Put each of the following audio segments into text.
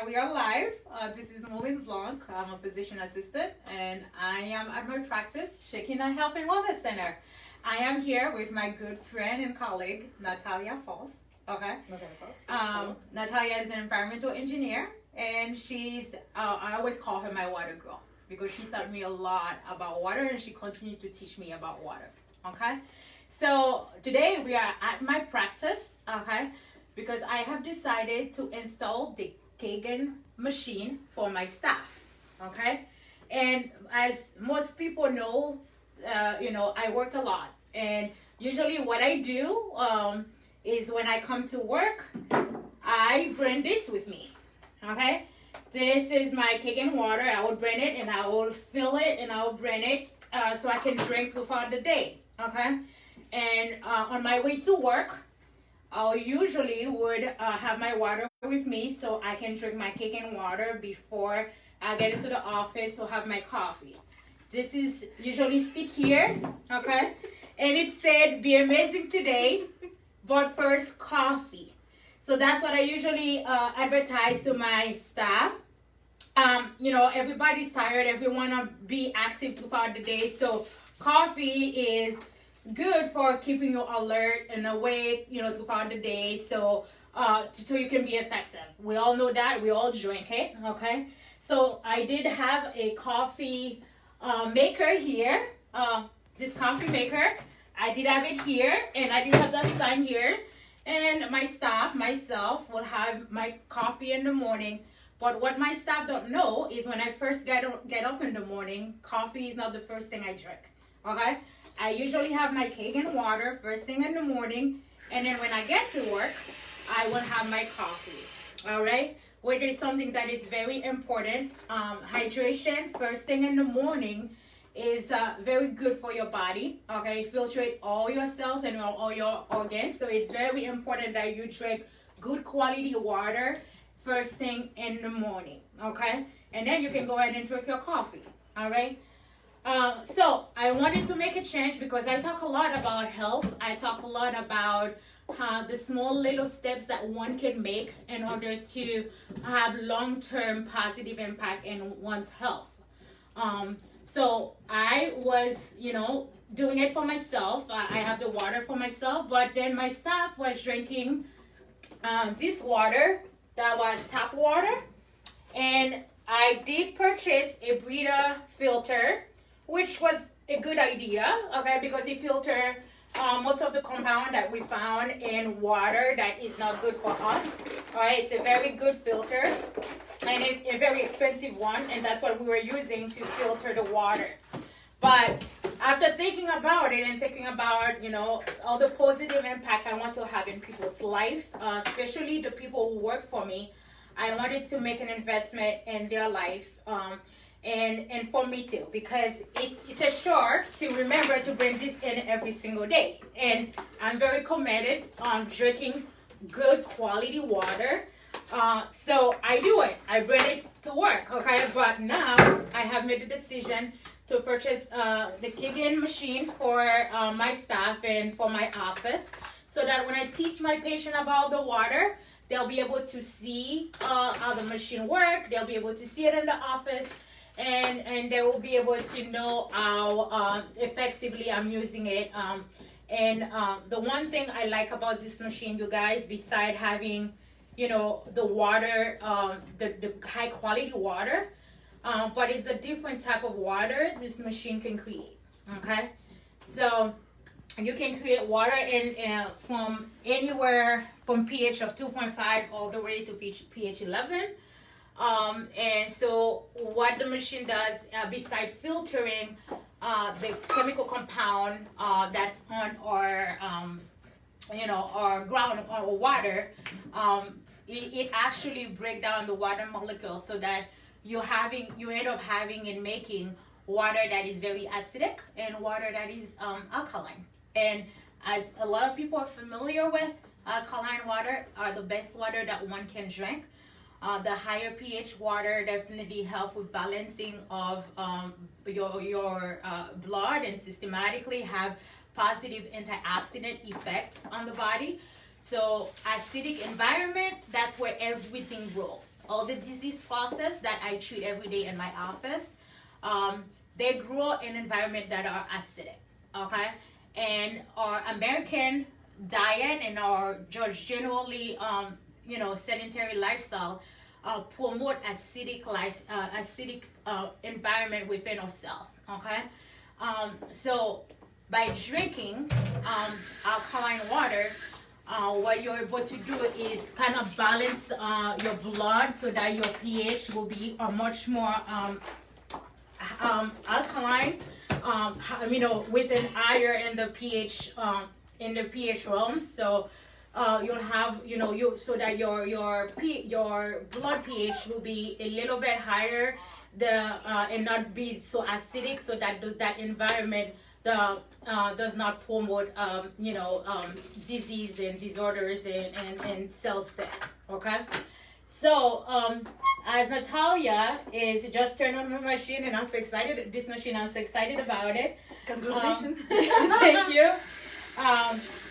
we are live. This is Moulin Blanc. I'm a physician assistant, and I am at my practice, Shekinah Health and Wellness Center. I am here with my good friend and colleague, Natalia Falls. Okay. Natalia is an environmental engineer, and she's, I always call her my water girl because she taught me a lot about water, and she continued to teach me about water. Okay. So today we are at my practice, okay, because I have decided to install the Kangen machine for my staff, okay? And as most people know, I work a lot, and usually what I do is when I come to work, I bring this with me, okay? This is my Kangen water. I will bring it and I will fill it and I will bring it so I can drink throughout the day, okay? And on my way to work, I usually would have my water with me so I can drink my Kangen water before I get into the office to have my coffee. This is usually sit here, okay? And it said, be amazing today, but first coffee. So that's what I usually advertise to my staff. Everybody's tired. Everyone want to be active throughout the day. So coffee is good for keeping you alert and awake, throughout the day, so you can be effective. We all know that. We all drink it, okay? So I did have a coffee maker here. This coffee maker, I did have it here, and I did have that sign here. And my staff, myself, will have my coffee in the morning. But what my staff don't know is when I first get up in the morning, coffee is not the first thing I drink, okay? I usually have my Kangen water first thing in the morning, and then when I get to work, I will have my coffee, all right? Which is something that is very important. Hydration first thing in the morning is very good for your body, okay? Filtrate all your cells and all your organs, so it's very important that you drink good quality water first thing in the morning, okay? And then you can go ahead and drink your coffee, all right? So I wanted to make a change because I talk a lot about health. I talk a lot about the small little steps that one can make in order to have long-term positive impact in one's health. So I was, doing it for myself. I have the water for myself, but then my staff was drinking this water that was tap water. And I did purchase a Brita filter, which was a good idea, okay, because it filters most of the compound that we found in water that is not good for us. All right, it's a very good filter, and it's a very expensive one, and that's what we were using to filter the water. But after thinking about it and thinking about, all the positive impact I want to have in people's life, especially the people who work for me, I wanted to make an investment in their life. And for me too, because it's a chore to remember to bring this in every single day. And I'm very committed on drinking good quality water. So I do it. I bring it to work, okay? But now I have made the decision to purchase the Kangen machine for my staff and for my office, so that when I teach my patient about the water, they'll be able to see how the machine works. They'll be able to see it in the office. And they will be able to know how effectively I'm using it. The one thing I like about this machine, you guys, besides having, the water, the high quality water, but it's a different type of water this machine can create, okay? So you can create water from anywhere from pH of 2.5 all the way to pH 11. And so what the machine does, besides filtering the chemical compound that's on our, our ground or water, it actually breaks down the water molecules so that you end up having and making water that is very acidic and water that is alkaline. And as a lot of people are familiar with, alkaline water are the best water that one can drink. The higher pH water definitely help with balancing of your blood and systematically have positive antioxidant effect on the body. So acidic environment, that's where everything grows. all the disease process that I treat every day in my office, they grow in environment that are acidic, okay? And our American diet and our just generally, sedentary lifestyle promote acidic environment within our cells, okay? So by drinking alkaline water, what you're able to do is kind of balance your blood so that your pH will be much more alkaline, with an higher in the pH realm. So you'll have so that your blood pH will be a little bit higher, and not be so acidic, so that environment does not promote disease and disorders and cells death. Okay, so as Natalia is just turned on my machine, and I'm so excited. This machine, I'm so excited about it. Congratulations! Thank you.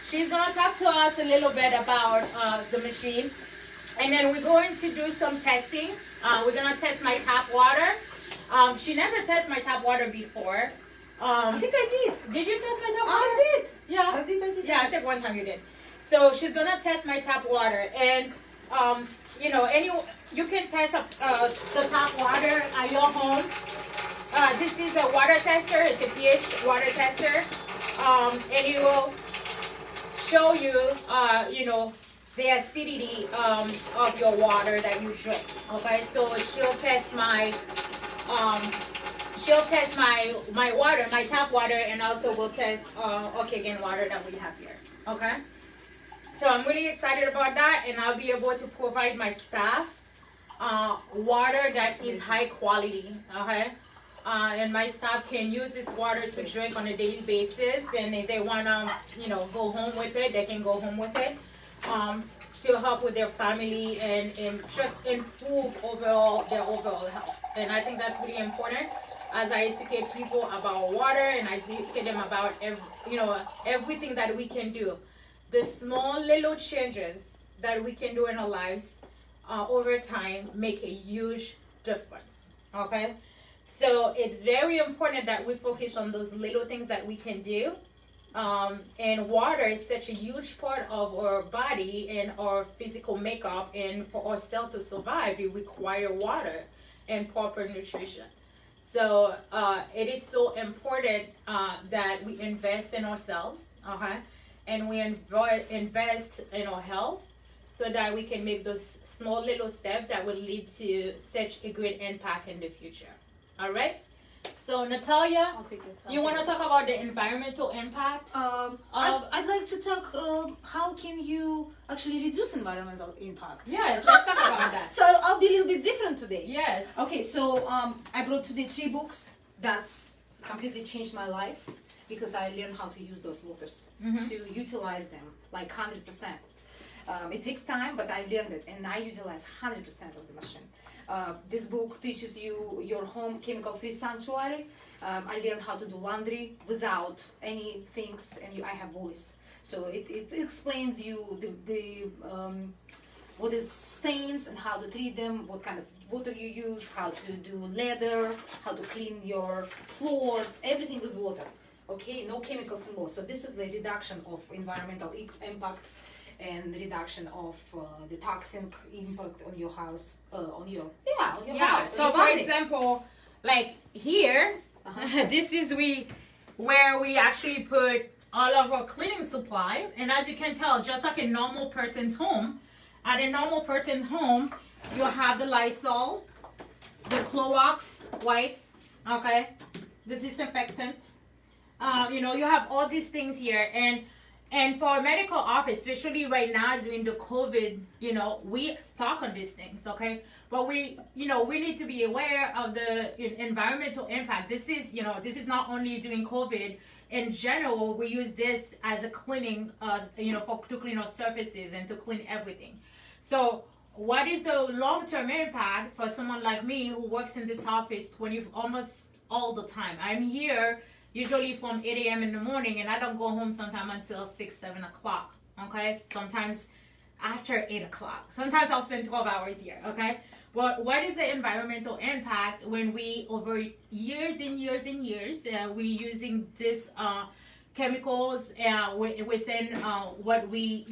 She's gonna talk to us a little bit about the machine, and then we're going to do some testing. We're gonna test my tap water. She never tested my tap water before. I think I did. Did you test my tap water? I did. Yeah. I did. Yeah, I think one time you did. So she's gonna test my tap water, and you can test the tap water at your home. This is a water tester. It's a pH water tester, and it will show you, the acidity of your water that you drink. Okay, so she'll test my water, my tap water, and also we'll test Kangen water that we have here. Okay, so I'm really excited about that, and I'll be able to provide my staff water that is high quality. Okay. And my staff can use this water to drink on a daily basis, and if they want to, go home with it, they can go home with it, to help with their family and just improve their overall health. And I think that's really important as I educate people about water, and I educate them about everything that we can do. The small little changes that we can do in our lives over time make a huge difference. Okay. So it's very important that we focus on those little things that we can do. And water is such a huge part of our body and our physical makeup. And for our cell to survive, we require water and proper nutrition. So it is so important that we invest in ourselves, okay? And we invest in our health, so that we can make those small little steps that will lead to such a great impact in the future. All right. So Natalia, you want to talk about the environmental impact? I'd like to talk. How can you actually reduce environmental impact? Yes, let's talk about that. So I'll be a little bit different today. Yes. Okay. So I brought today 3 books that's completely changed my life, because I learned how to use those waters, to utilize them like 100%. It takes time, but I learned it, and I utilize 100% of the machine. This book teaches you your home chemical-free sanctuary. I learned how to do laundry without any things, and I have voice. So it explains you what is stains and how to treat them, what kind of water you use, how to do leather, how to clean your floors, everything with water. Okay, no chemicals involved. So this is the reduction of environmental impact and reduction of the toxic impact on your house, on your house. So for example, like here, this is where we actually put all of our cleaning supply. And as you can tell, just like a normal person's home, at a normal person's home, you have the Lysol, the Clorox wipes, okay, the disinfectant. You have all these things here, and for a medical office, especially right now during the COVID, we stock on these things, okay? But we need to be aware of the environmental impact. This is not only during COVID. In general, we use this as a cleaning, to clean our surfaces and to clean everything. So what is the long-term impact for someone like me who works in this office almost all the time? I'm here usually from 8 a.m. in the morning, and I don't go home sometime until 6, 7 o'clock, okay? Sometimes after 8 o'clock. Sometimes I'll spend 12 hours here, okay? But what is the environmental impact when we, over years and years and years, we using this chemicals within what we,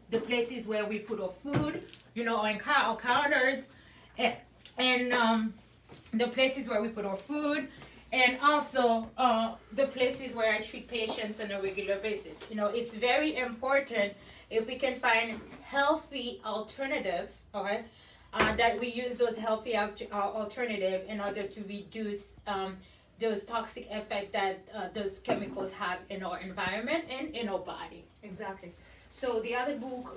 the places where we put our food, on our counters, and the places where we put our food, and also the places where I treat patients on a regular basis. It's very important if we can find healthy alternative, okay, that we use those healthy alternative in order to reduce those toxic effects that those chemicals have in our environment and in our body. Exactly. So the other book,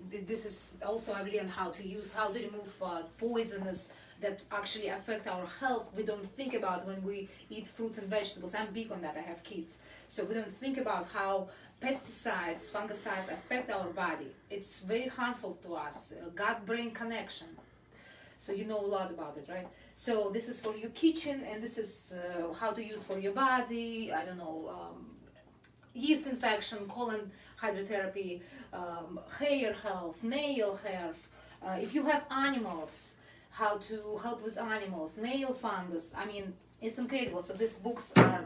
this is also I learned how to remove poisonous that actually affect our health. We don't think about when we eat fruits and vegetables. I'm big on that. I have kids, so we don't think about how pesticides, fungicides affect our body. It's very harmful to us. Gut-brain connection. So you know a lot about it, right? So this is for your kitchen, and this is how to use for your body. I don't know, yeast infection, colon hydrotherapy, hair health, nail health. If you have animals, how to help with animals, nail fungus. I mean, it's incredible. So these books are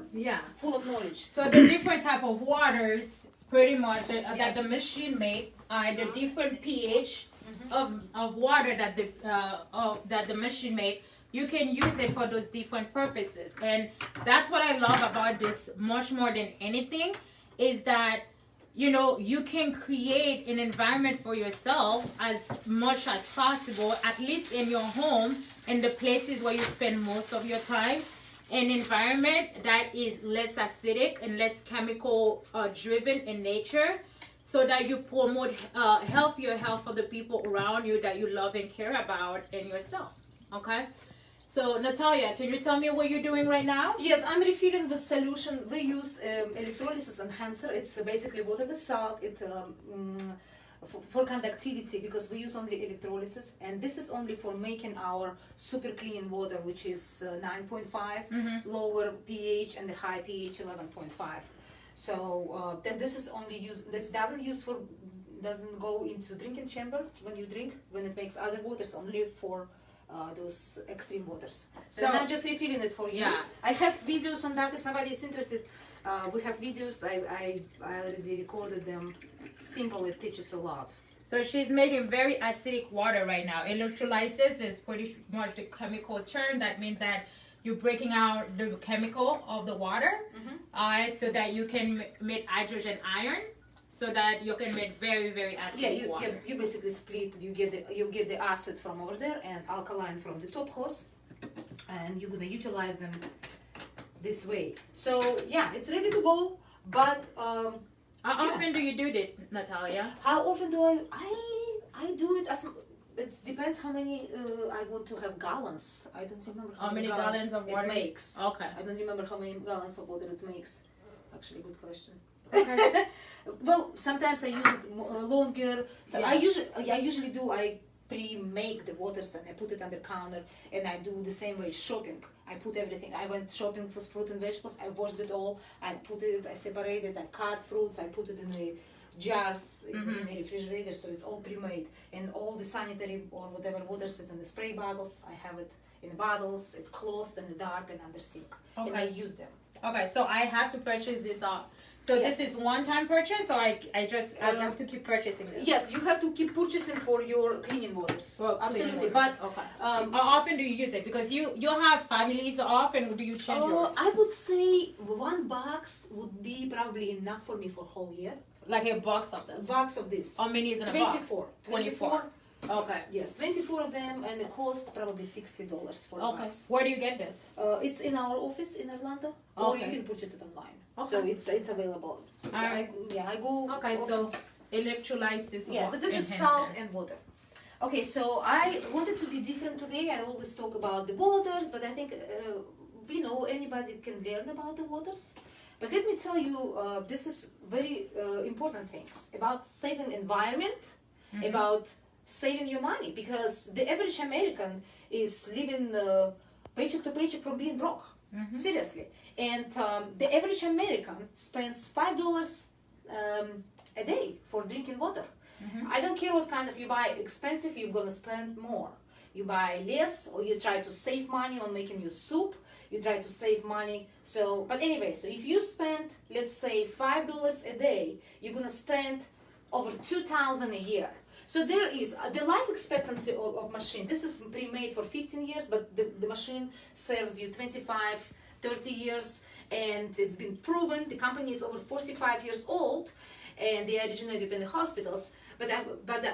full of knowledge. So the different type of waters, pretty much that the machine make, the different pH of water that the machine make, you can use it for those different purposes. And that's what I love about this much more than anything, is that you can create an environment for yourself as much as possible, at least in your home, in the places where you spend most of your time, an environment that is less acidic and less chemical driven in nature, so that you promote healthier health for the people around you that you love and care about, and yourself. Okay? So Natalia, can you tell me what you're doing right now? Yes, I'm refilling the solution. We use electrolysis enhancer. It's basically water with salt. It for conductivity, because we use only electrolysis, and this is only for making our super clean water, which is 9.5, lower pH, and the high pH 11.5. So then this is only used. This doesn't go into drinking chamber when you drink. When it makes other waters, only for those extreme waters. So I'm just refilling it for you. Yeah. I have videos on that if somebody is interested. We have videos. I already recorded them. Simple, it teaches a lot. So she's making very acidic water right now. Electrolysis is pretty much the chemical term. That means that you're breaking out the chemical of the water, so that you can make hydrogen ion, so that you can make very, very acidic water. You basically split. You get the acid from over there and alkaline from the top hose, and you're gonna utilize them this way. So yeah, it's ready to go. But how often do you do this, Natalia? How often do I do it as it depends how many I want to have gallons. I don't remember how many gallons of water it makes. Okay. I don't remember how many gallons of water it makes. Actually, good question. Okay. Well, sometimes I use it longer. So I usually pre-make the waters and I put it on the counter, and I do the same way shopping. I put everything. I went shopping for fruit and vegetables. I washed it all. I separated. I cut fruits. I put it in the jars in the refrigerator, so it's all pre-made. And all the sanitary or whatever water sits in the spray bottles. I have it in the bottles. It's closed in the dark and under sink, and I use them. Okay, so I have to purchase this up. So this is one-time purchase, or I have to keep purchasing this? Yes, you have to keep purchasing for your cleaning waters. Well, absolutely. But how often do you use it? Because you have families. So often do you change yours? I would say one box would be probably enough for me for a whole year. Like a box of this? Box of this. How many is in a 24. box? 24. Okay. Yes, 24 of them, and it cost probably $60 for a box. Where do you get this? It's in our office in Orlando, or you can purchase it online. Okay. So it's available. I go. Okay, so electrolysis. Yeah, but this is salt and water. Okay, so I wanted to be different today. I always talk about the waters, but I think anybody can learn about the waters. But let me tell you, this is very important things about saving environment, about saving your money, because the average American is living paycheck to paycheck from being broke. Seriously. And the average American spends $5 a day for drinking water. I don't care what kind of you buy expensive, you're gonna spend more. you buy less, or you try to save money on making your soup. You try to save money. So, but anyway, so if you spend, let's say, $5 a day, you're gonna spend over $2,000 a year. So there is the life expectancy of machine. This is pre-made for 15 years, but the machine serves you 25, 30 years, and it's been proven. The company is over 45 years old, and they originated in the hospitals. But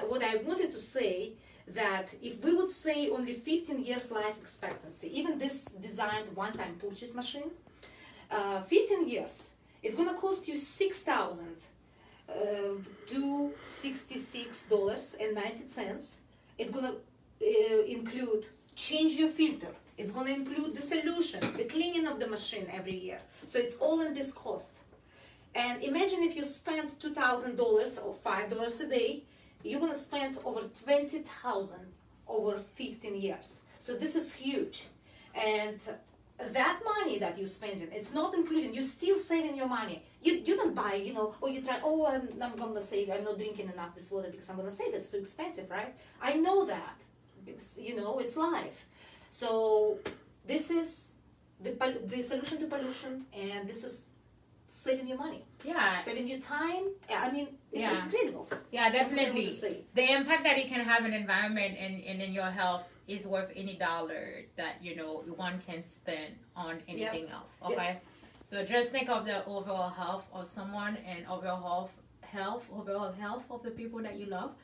what I wanted to say, that if we would say only 15 years life expectancy, even this designed one-time purchase machine, 15 years, it's gonna cost you $6,000 to $66.90. It's gonna include change your filter. It's gonna include the solution, the cleaning of the machine every year. So it's all in this cost. And imagine if you spend $2,000 or $5 a day, you're gonna spend over $20,000 over 15 years. So this is huge. And that money that you're spending, it's not including, you're still saving your money. You don't buy, you know, or you try, oh, I'm gonna save, I'm not drinking enough this water because I'm gonna save, it's too expensive, right? I know that, you know, it's life. So this is the solution to pollution, and this is saving you money. Yeah. Saving you time. I mean, it's incredible. Yeah, definitely. That's what I want to say. The impact that you can have in environment and in your health is worth any dollar that, you know, one can spend on anything else. Okay. So just think of the overall health of someone and overall health of the people that you love.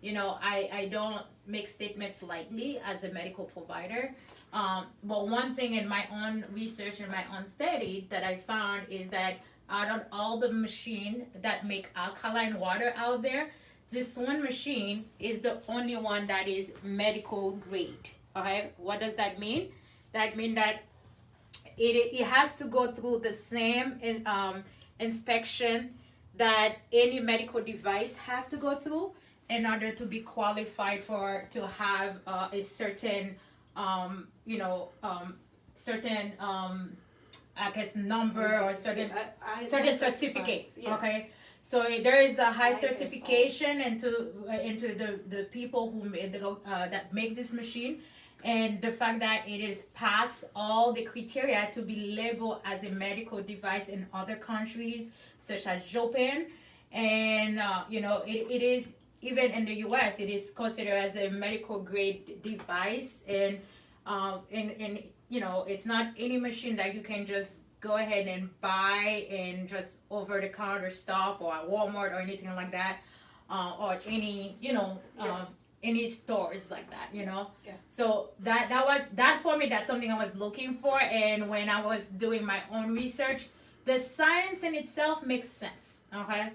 You know, I don't make statements lightly as a medical provider. But one thing in my own research and my own study that I found is that out of all the machines that make alkaline water out there, this one machine is the only one that is medical grade. Okay, what does that mean? That means that it has to go through the same inspection that any medical device have to go through in order to be qualified to have a certain certain I guess number or certain certificates. Yes. Okay, so there is a high certification into the people who that make this machine, and the fact that it is past all the criteria to be labeled as a medical device in other countries such as Japan, and it is. Even in the U.S., it is considered as a medical grade device, and it's not any machine that you can just go ahead and buy and just over the counter stuff or at Walmart or anything like that, or any any stores like that, Yeah. So that for me, that's something I was looking for, and when I was doing my own research, the science in itself makes sense. Okay.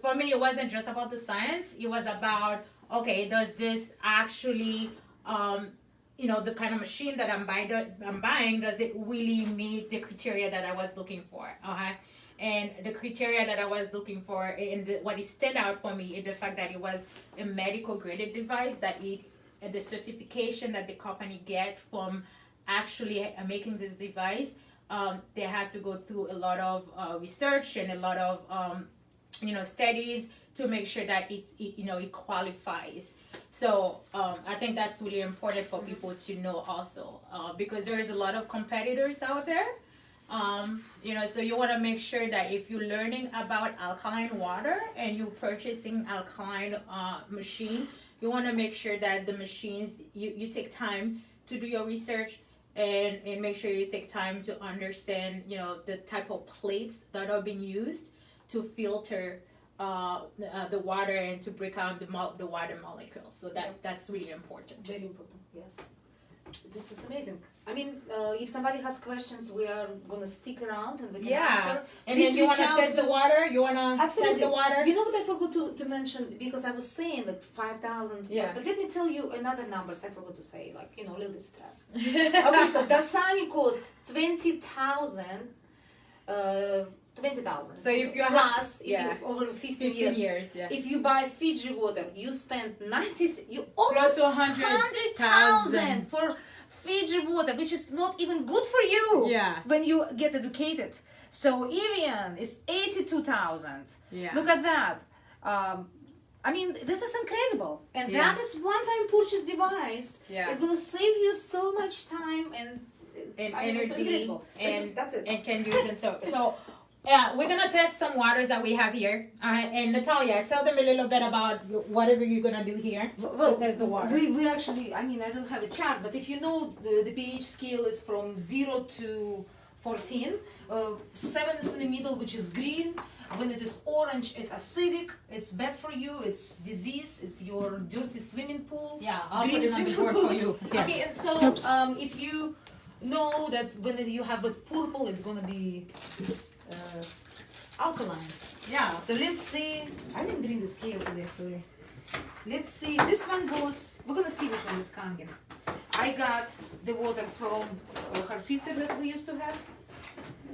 For me, it wasn't just about the science. It was about, okay, does this actually, the kind of machine that I'm buying, does it really meet the criteria that I was looking for? And the criteria that I was looking for, and what it stand out for me is the fact that it was a medical graded device, that the certification that the company get from actually making this device, they have to go through a lot of research and a lot of studies to make sure that it qualifies. So I think that's really important for people to know also, because there is a lot of competitors out there. So you want to make sure that if you're learning about alkaline water and you're purchasing alkaline machine, you want to make sure that the machines, you take time to do your research, and make sure you take time to understand the type of plates that are being used to filter the water and to break out the water molecules. So that's really important. Very important, yes. This is amazing. I mean, if somebody has questions, we are going to stick around and we can answer. And then you want to test the water? You want to test the water? You know what I forgot to mention? Because I was saying like 5,000. Yeah. But let me tell you another numbers I forgot to say, like, a little bit stressed. Okay, so Dasani cost 20,000. 20,000. So if you plus, if you over 15 years, yeah. If you buy Fiji water, you spend 90. You almost almost 100,000 for Fiji water, which is not even good for you. Yeah. When you get educated. So Evian is 82,000. Yeah. Look at that. I mean, this is incredible. And Yeah. that is one-time purchase device. Yeah. It's going to save you so much time and I mean, it's energy incredible. That's it. and can use it. So yeah, we're gonna test some waters that we have here. And Natalia, tell them a little bit about whatever you're gonna do here. Well, to test the water. we actually, I mean, I don't have a chart, but if you know the pH scale is from 0 to 14, 7 is in the middle, which is green. When it is orange, it's acidic, it's bad for you, it's disease, it's your dirty swimming pool. Yeah, I'll Green put it on the swimming board pool. for you. Yeah. Okay, and so if you know that when you have a purple, it's gonna be alkaline. Yeah. So let's see. I didn't bring the scale today, sorry. Let's see. This one goes. We're gonna see which one is Kangen. I got the water from her filter that we used to have.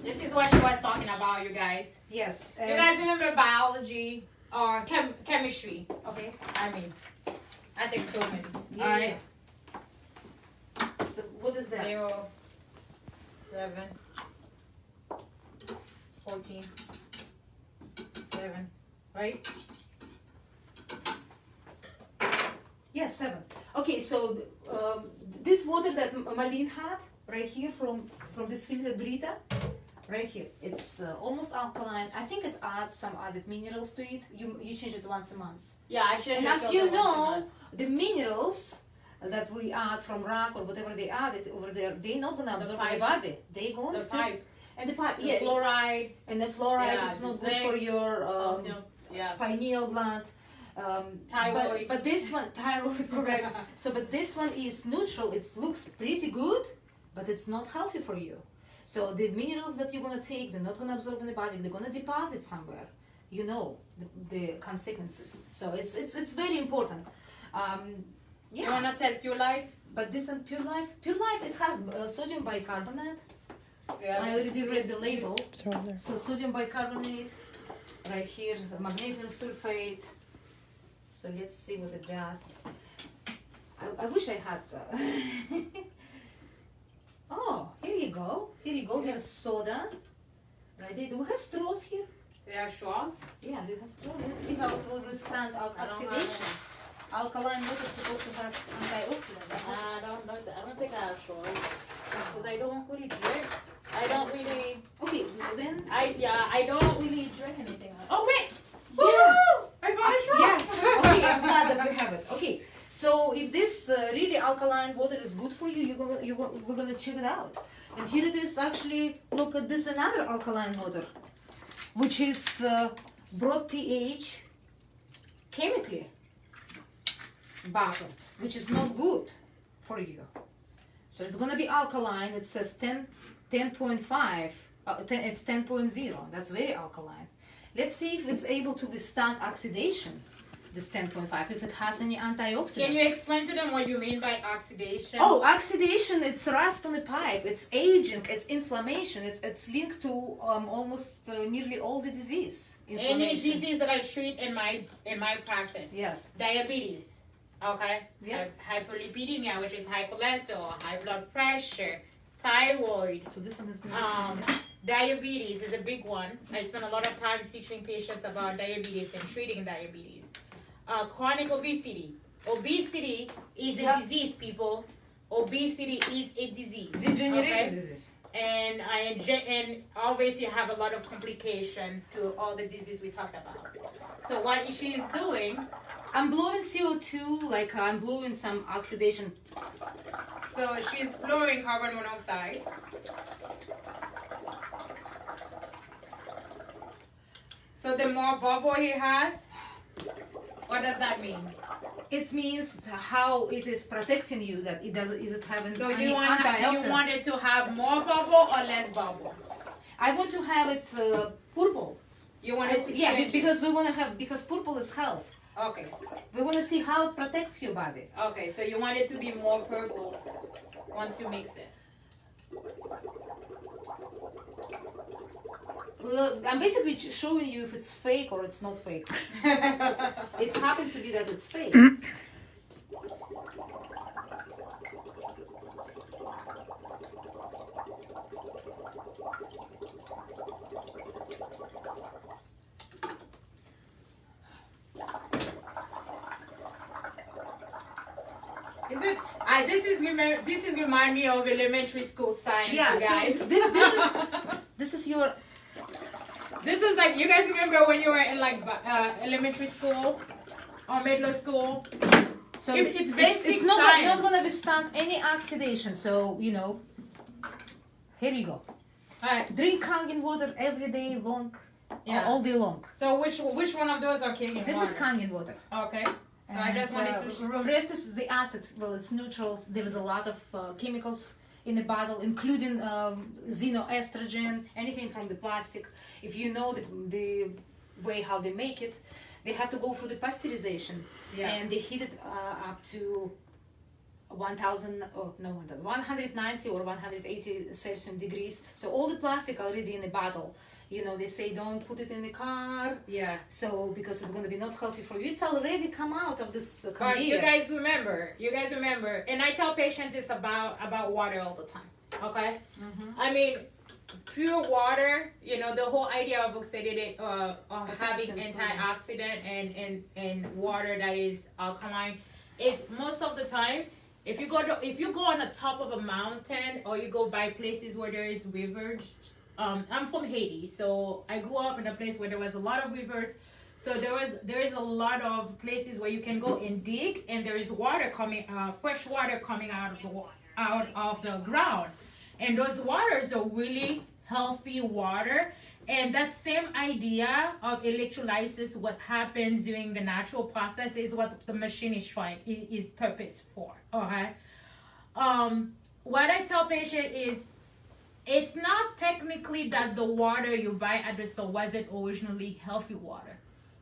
This is what she was talking about, you guys. Yes. You guys remember biology or chemistry? Okay. I mean, I think so many. Yeah, All right. So what is that? 0, 7, 14, 7, right? Yeah, 7. Okay, so this water that Marlene had right here from this filter Brita, right here, it's almost alkaline. I think it adds some added minerals to it. You change it once a month. Yeah, I should. And as you know, the minerals that we add from rock or whatever they added over there, they're not gonna absorb my body. They going the to pipe, and the pipe, the yeah, fluoride, and the fluoride. Yeah, It's not the good for your yeah, pineal gland. Thyroid. But this one, thyroid, correct. So, but this one is neutral. It looks pretty good, but it's not healthy for you. So the minerals that you're gonna take, they're not gonna absorb in the body. They're gonna deposit somewhere. You know the consequences. So it's very important. You wanna test Pure Life? But this is Pure Life. Pure Life, it has sodium bicarbonate. Yeah. I already read the label. So sodium bicarbonate, right here, magnesium sulfate. So let's see what it does. I wish I had. Oh, here you go. Here you go. Here's soda. Right there. Do we have straws here? They have straws. Yeah, do you have straws? Let's see how it will withstand I don't oxidation. Alkaline water is supposed to have antioxidants. I don't think I have straws because I don't really drink. I don't really. Okay, then. I don't really drink anything. Oh wait. Yeah. Woo! I found a straw. Yes. Okay, I'm glad that we have it. Okay, so if this really alkaline water is good for you, we're gonna check it out. And here it is. Actually, look at this another alkaline water, which is broad pH, chemically buffered, which is not good for you. So it's gonna be alkaline. It says 10.5. It's 10.0. That's very alkaline. Let's see if it's able to withstand oxidation, this 10.5, if it has any antioxidants. Can you explain to them what you mean by oxidation? Oh, oxidation, it's rust on the pipe, it's aging, it's inflammation, it's linked to almost nearly all the disease. Any disease that I treat in my practice. Yes. Diabetes, okay? Yeah. Hyperlipidemia, which is high cholesterol, high blood pressure, thyroid. So this one is Diabetes is a big one. I spend a lot of time teaching patients about diabetes and treating diabetes. Chronic obesity. Obesity is a disease, people. Obesity is a disease. Degeneration disease. And always you have a lot of complication to all the diseases we talked about. So what she is doing, I'm blowing CO2, like I'm blowing some oxidation. so she's blowing carbon monoxide. So the more bubble he has, what does that mean? It means how it is protecting you, that it doesn't, is it having So any you antioxidants. want it to have more bubble or less bubble? I want to have it purple. You want it to Yeah, change it? because we want to have, because purple is health. Okay. We want to see how it protects your body. Okay, so you want it to be more purple once you mix it. Well, I'm basically showing you if it's fake or it's not fake. It's happened to be that it's fake. Is it? This is remind me of elementary school science. Yeah, guys. so this is your. This is like, you guys remember when you were in like elementary school or middle school? So it's basic it's not science. gonna withstand any oxidation. So you know. Here you go. Alright. Drink Kangen water every day long. Yeah. All day long. So which one of those are Kangen This water? is Kangen water. Okay. So I just wanted to. Rest is the acid. Well, it's neutral. There is a lot of chemicals in the bottle, including xenoestrogen, anything from the plastic. If you know the way how they make it, they have to go through the pasteurization, and they heat it up to 190 or 180 Celsius degrees. So all the plastic already in the bottle. You know, they say don't put it in the car. Yeah. So because it's going to be not healthy for you. It's already come out of this conveyor. But you guys remember, and I tell patients it's about water all the time. Okay. Mm-hmm. I mean, pure water. You know, the whole idea of oxidative, of having antioxidant and water that is alkaline is most of the time. If you go on the top of a mountain or you go by places where there is rivers. I'm from Haiti, so I grew up in a place where there was a lot of rivers. So there is a lot of places where you can go and dig, and there is water coming, fresh water coming out of the ground, and those waters are really healthy water. And that same idea of electrolysis, what happens during the natural process, is what the machine is purpose for. Okay. What I tell patients is, it's not technically that the water you buy at the store wasn't originally healthy water.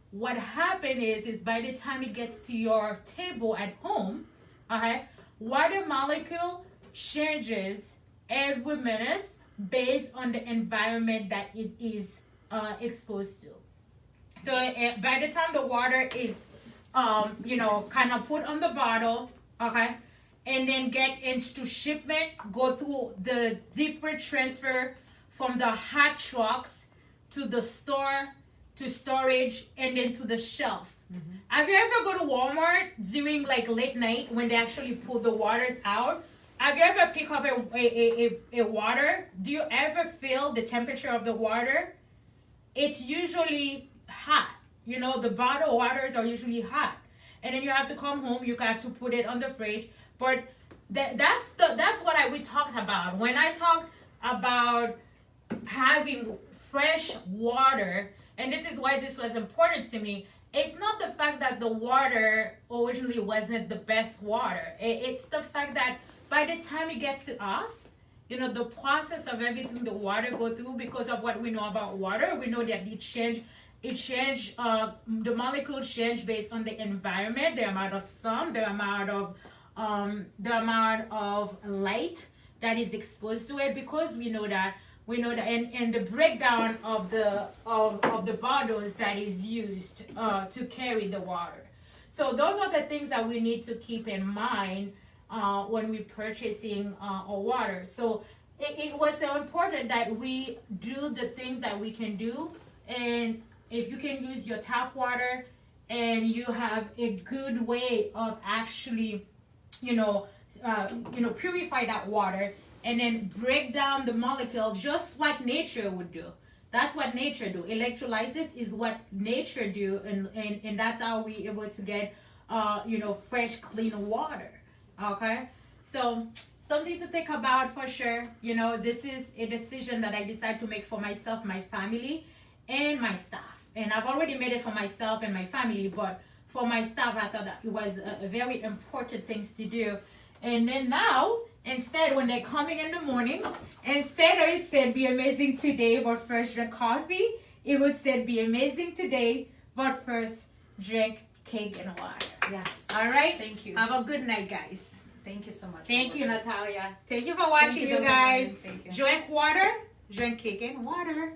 What happened is by the time it gets to your table at home, okay, water molecule changes every minute based on the environment that it is exposed to. So by the time the water is, kind of put on the bottle, okay, and then get into shipment, go through the different transfer from the hot trucks to the store, to storage, and then to the shelf. Mm-hmm. Have you ever go to Walmart during like late night when they actually pull the waters out? Have you ever pick up a water? Do you ever feel the temperature of the water? It's usually hot. You know, the bottled waters are usually hot. And then you have to come home, you have to put it on the fridge. But that's what we talked about. When I talk about having fresh water, and this is why this was important to me, it's not the fact that the water originally wasn't the best water. It's the fact that by the time it gets to us, you know, the process of everything the water go through, because of what we know about water, we know that the molecules change based on the environment, the amount of sun, the amount of light that is exposed to it, because we know that and the breakdown of the bottles that is used to carry the water. So those are the things that we need to keep in mind when we're purchasing our water. So it was so important that we do the things that we can do, and if you can use your tap water and you have a good way of actually purify that water and then break down the molecule just like nature would do. That's what nature do. Electrolysis is what nature do, and that's how we able to get fresh, clean water. Okay, so something to think about for sure. You know, this is a decision that I decided to make for myself, my family, and my staff. And I've already made it for myself and my family, but for my staff, I thought that it was a very important thing to do. And then now, instead, when they're coming in the morning, instead of it said be amazing today, but first drink coffee, it would say be amazing today, but first drink cake and water. Yes. All right? Thank you. Have a good night, guys. Thank you so much. Thank you, Natalia. Thank you for watching, you guys. Thank you. Drink water, drink cake and water.